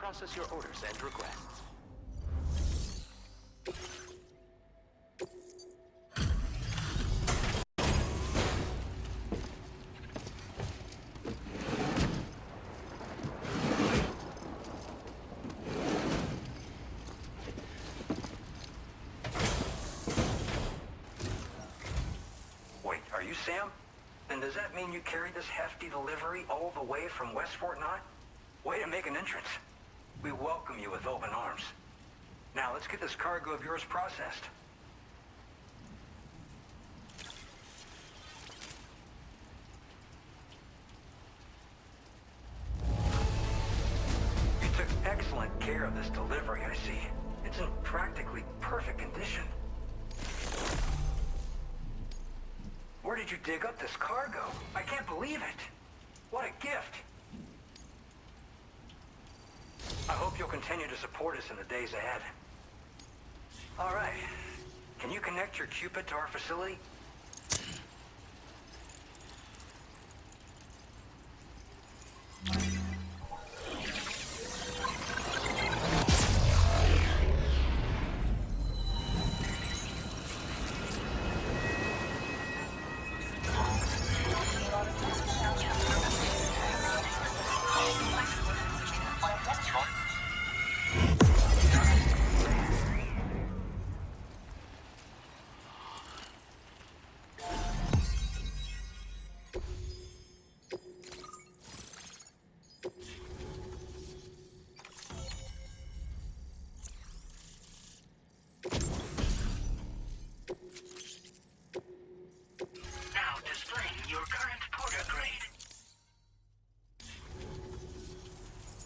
Process your orders and requests. Wait, are you Sam? Then does that mean you carried this hefty delivery all the way from West Fort Knott? Way to make an entrance. We welcome you with open arms. Now, let's get this cargo of yours processed. You took excellent care of this delivery, I see. It's in practically perfect condition. Where did you dig up this cargo? I can't believe it. What a gift. I hope you'll continue to support us in the days ahead. All right. Can you connect your Cupid to our facility?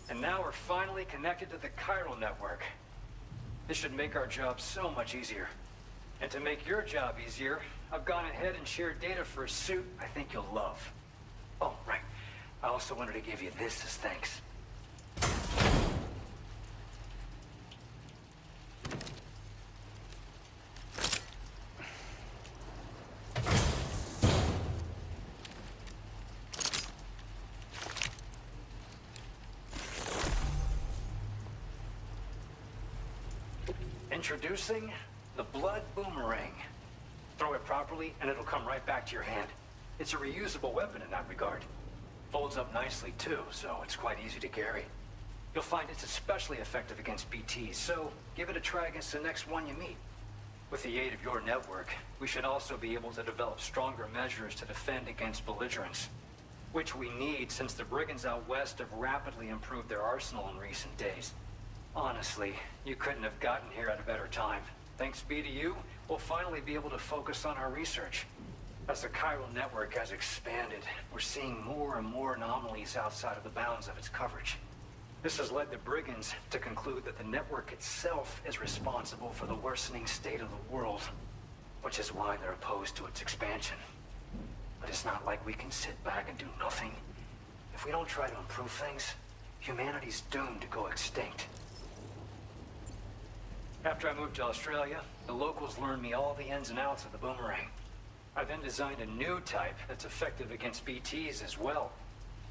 And now we're finally connected to the chiral network. This should make our job so much easier. And to make your job easier, I've gone ahead and shared data for a suit I think you'll love. Oh, right. I also wanted to give you this as thanks. Introducing the Blood Boomerang. Throw it properly and it'll come right back to your hand. It's a reusable weapon in that regard. Folds up nicely too, so it's quite easy to carry. You'll find it's especially effective against BTs, so give it a try against the next one you meet. With the aid of your network, we should also be able to develop stronger measures to defend against belligerents, which we need since the brigands out west have rapidly improved their arsenal in recent days. Honestly, you couldn't have gotten here at a better time. Thanks be to you, we'll finally be able to focus on our research. As the chiral network has expanded, we're seeing more and more anomalies outside of the bounds of its coverage. This has led the brigands to conclude that the network itself is responsible for the worsening state of the world, which is why they're opposed to its expansion. But it's not like we can sit back and do nothing. If we don't try to improve things, humanity's doomed to go extinct. After I moved to Australia, the locals learned me all the ins and outs of the boomerang. I then designed a new type that's effective against BTs as well.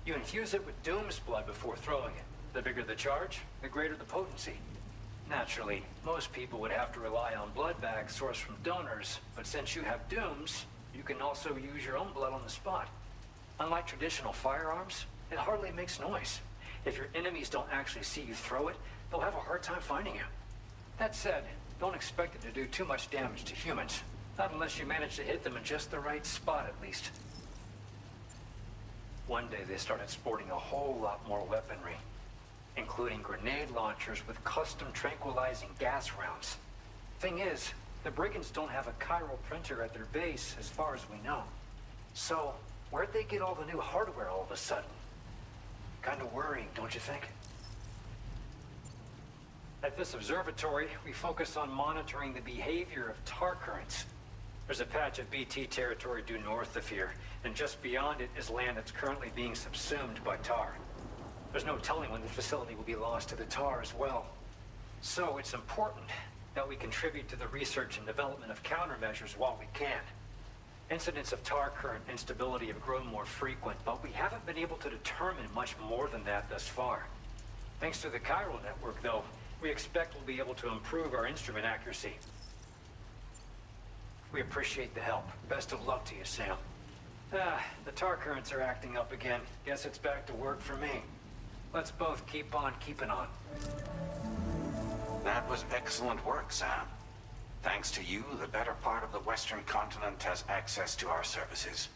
You infuse it with Doom's blood before throwing it. The bigger the charge, the greater the potency. Naturally, most people would have to rely on blood bags sourced from donors, but since you have Doom's, you can also use your own blood on the spot. Unlike traditional firearms, it hardly makes noise. If your enemies don't actually see you throw it, they'll have a hard time finding you. That said, don't expect it to do too much damage to humans. Not unless you manage to hit them in just the right spot, at least. One day they started sporting a whole lot more weaponry, including grenade launchers with custom tranquilizing gas rounds. Thing is, the brigands don't have a chiral printer at their base, as far as we know. So, where'd they get all the new hardware all of a sudden? Kind of worrying, don't you think? At this observatory, we focus on monitoring the behavior of tar currents. There's a patch of BT territory due north of here, and just beyond it is land that's currently being subsumed by tar. There's no telling when the facility will be lost to the tar as well. So it's important that we contribute to the research and development of countermeasures while we can. Incidents of tar current instability have grown more frequent, but we haven't been able to determine much more than that thus far. Thanks to the chiral network, though, we expect we'll be able to improve our instrument accuracy. We appreciate the help. Best of luck to you, Sam. The tar currents are acting up again. Guess it's back to work for me. Let's both keep on keeping on. That was excellent work, Sam. Thanks to you, the better part of the Western continent has access to our services.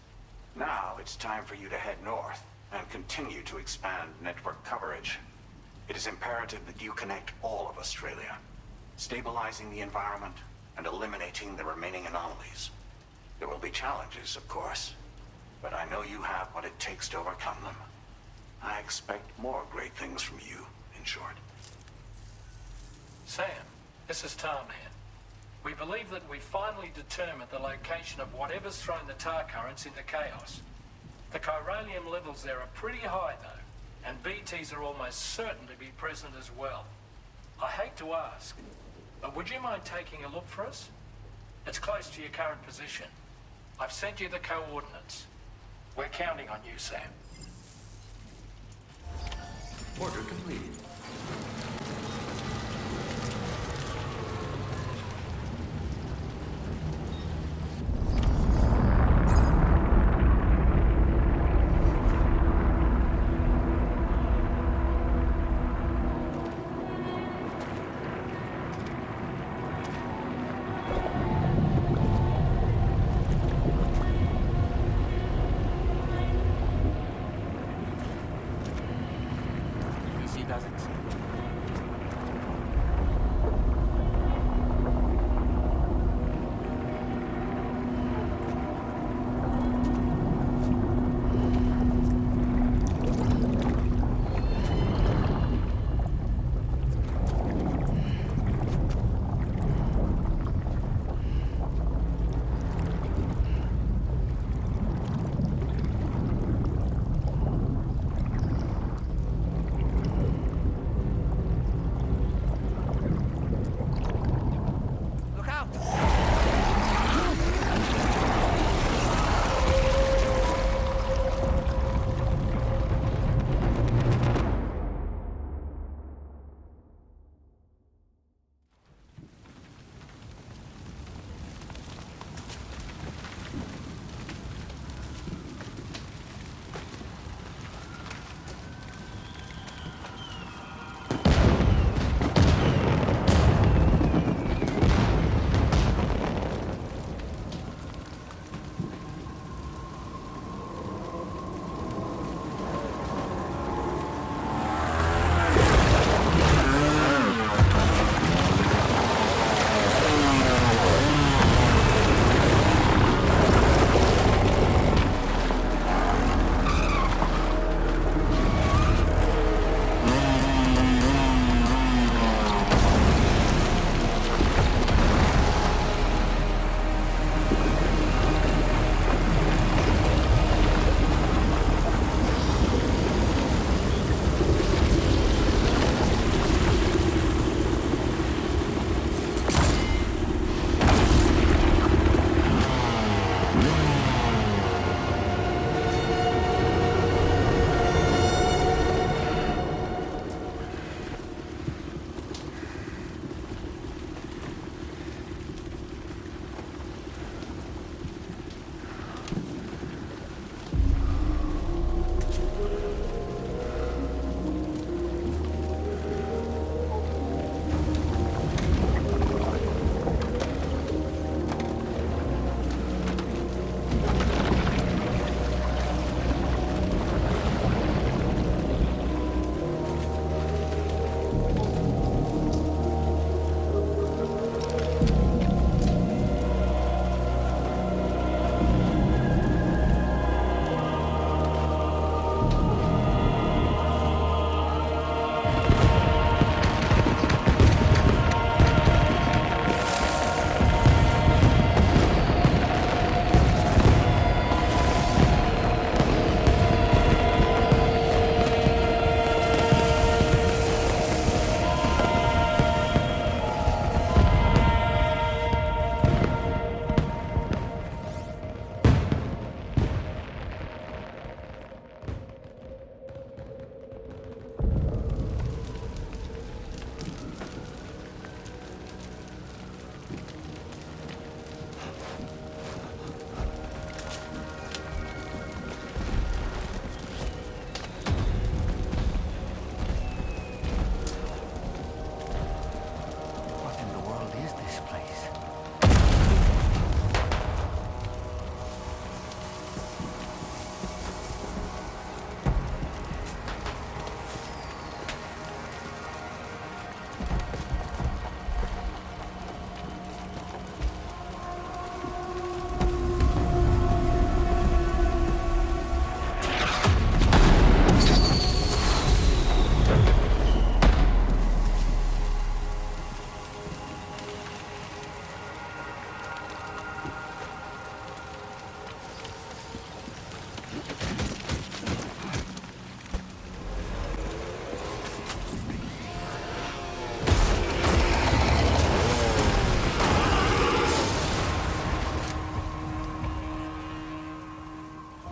Now it's time for you to head north and continue to expand network coverage. It is imperative that you connect all of Australia, stabilizing the environment and eliminating the remaining anomalies. There will be challenges, of course, but I know you have what it takes to overcome them. I expect more great things from you, in short. Sam, this is Tom here. We believe that we finally determined the location of whatever's thrown the tar currents into chaos. The chiralium levels there are pretty high, though, and BTs are almost certain to be present as well. I hate to ask, but would you mind taking a look for us? It's close to your current position. I've sent you the coordinates. We're counting on you, Sam. Order completed. PC doesn't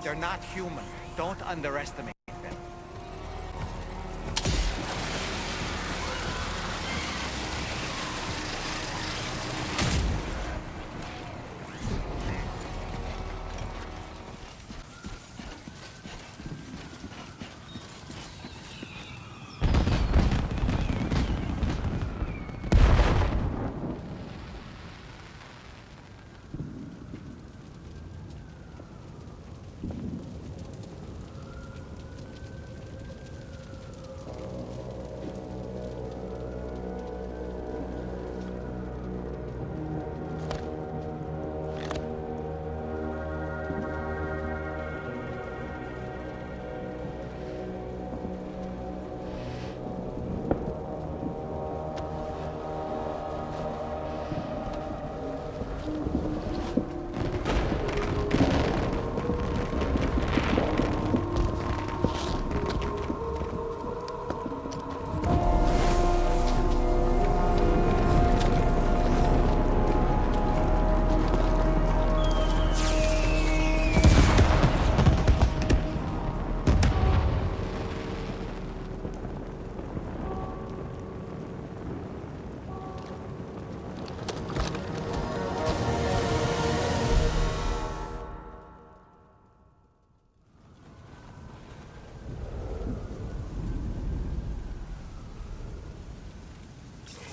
They're not human. Don't underestimate them.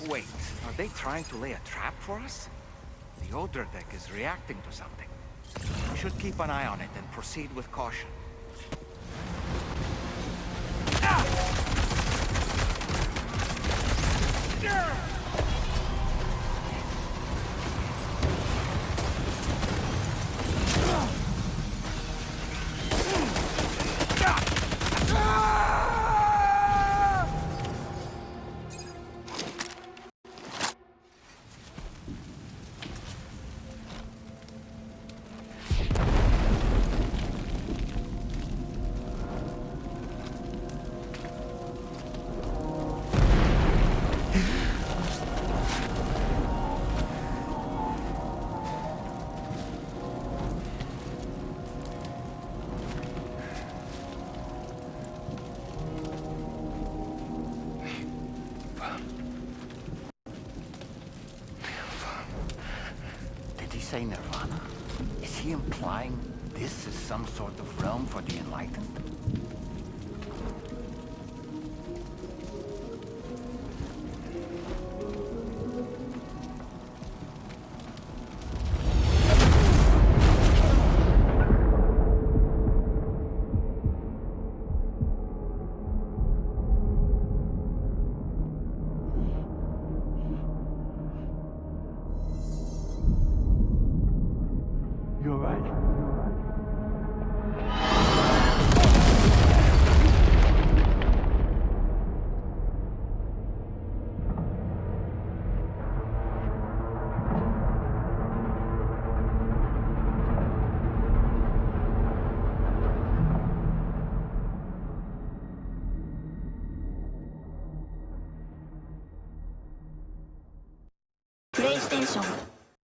Wait, are they trying to lay a trap for us? The older deck is reacting to something. We should keep an eye on it and proceed with caution. Did he say Nirvana? Is he implying this is some sort of realm for the enlightened? You're right. PlayStation